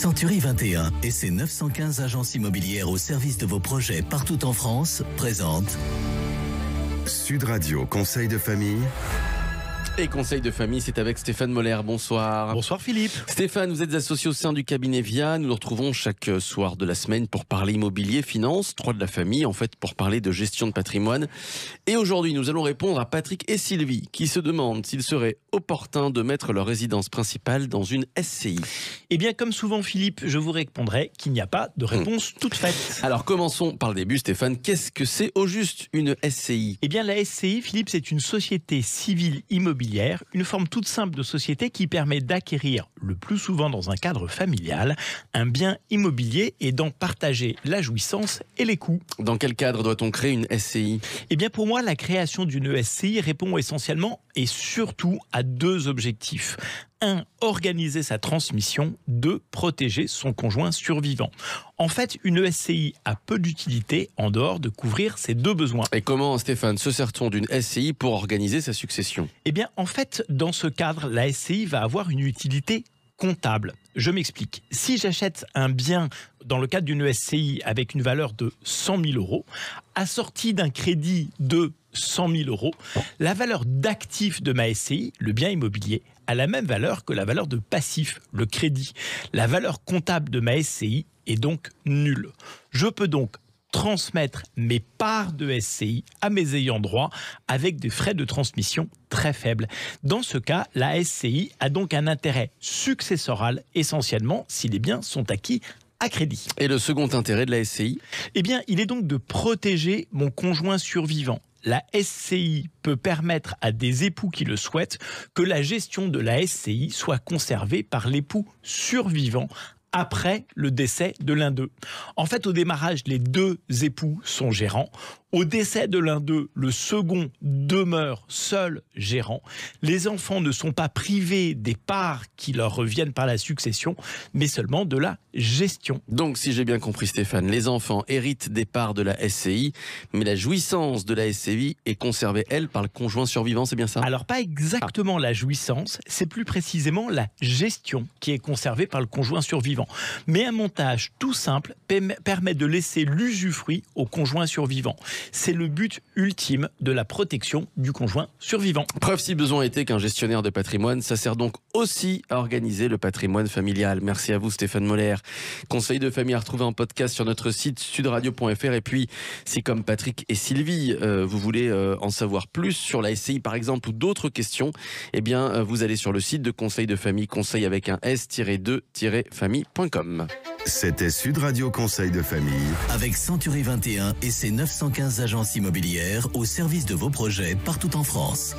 Century 21 et ses 915 agences immobilières au service de vos projets partout en France présentent Sud Radio Conseil de famille. Et conseil de famille, c'est avec Stéphane Moller. Bonsoir. Bonsoir Philippe. Stéphane, vous êtes associé au sein du cabinet VIA. Nous nous retrouvons chaque soir de la semaine pour parler immobilier, finance, droit de la famille, en fait pour parler de gestion de patrimoine. Et aujourd'hui, nous allons répondre à Patrick et Sylvie qui se demandent s'il serait opportun de mettre leur résidence principale dans une SCI. Eh bien, comme souvent Philippe, je vous répondrai qu'il n'y a pas de réponse toute faite. Alors commençons par le début, Stéphane. Qu'est-ce que c'est au juste une SCI ? Eh bien, la SCI, Philippe, c'est une société civile immobilière, une forme toute simple de société qui permet d'acquérir, le plus souvent dans un cadre familial, un bien immobilier et d'en partager la jouissance et les coûts. Dans quel cadre doit-on créer une SCI ? Eh bien, pour moi, la création d'une SCI répond essentiellement et surtout à deux objectifs. 1. Organiser sa transmission. 2. Protéger son conjoint survivant. En fait, une SCI a peu d'utilité en dehors de couvrir ces deux besoins. Et comment, Stéphane, se sert-on d'une SCI pour organiser sa succession ? Eh bien, en fait, dans ce cadre, la SCI va avoir une utilité comptable. Je m'explique. Si j'achète un bien dans le cadre d'une SCI avec une valeur de 100 000 euros, assorti d'un crédit de 100 000 euros, la valeur d'actif de ma SCI, le bien immobilier, a la même valeur que la valeur de passif, le crédit. La valeur comptable de ma SCI est donc nulle. Je peux donc transmettre mes parts de SCI à mes ayants droit avec des frais de transmission très faibles. Dans ce cas, la SCI a donc un intérêt successoral, essentiellement si les biens sont acquis à crédit. Et le second intérêt de la SCI ? Eh bien, il est donc de protéger mon conjoint survivant. La SCI peut permettre à des époux qui le souhaitent que la gestion de la SCI soit conservée par l'époux survivant après le décès de l'un d'eux. En fait, au démarrage, les deux époux sont gérants. Au décès de l'un d'eux, le second demeure seul gérant. Les enfants ne sont pas privés des parts qui leur reviennent par la succession, mais seulement de la gestion. Donc, si j'ai bien compris Stéphane, les enfants héritent des parts de la SCI, mais la jouissance de la SCI est conservée, elle, par le conjoint survivant, c'est bien ça ? Alors, pas exactement la jouissance, c'est plus précisément la gestion qui est conservée par le conjoint survivant. Mais un montage tout simple permet de laisser l'usufruit au conjoint survivant. C'est le but ultime de la protection du conjoint survivant. Preuve si besoin était qu'un gestionnaire de patrimoine, ça sert donc aussi à organiser le patrimoine familial. Merci à vous Stéphane Moller. Conseil de famille à retrouver en podcast sur notre site sudradio.fr. Et puis, si comme Patrick et Sylvie, vous voulez en savoir plus sur la SCI par exemple ou d'autres questions, eh bien, vous allez sur le site de Conseil de famille, conseil avec un s-2-famille.com. C'était Sud Radio Conseil de famille. avec Century 21 et ses 915 agences immobilières au service de vos projets partout en France.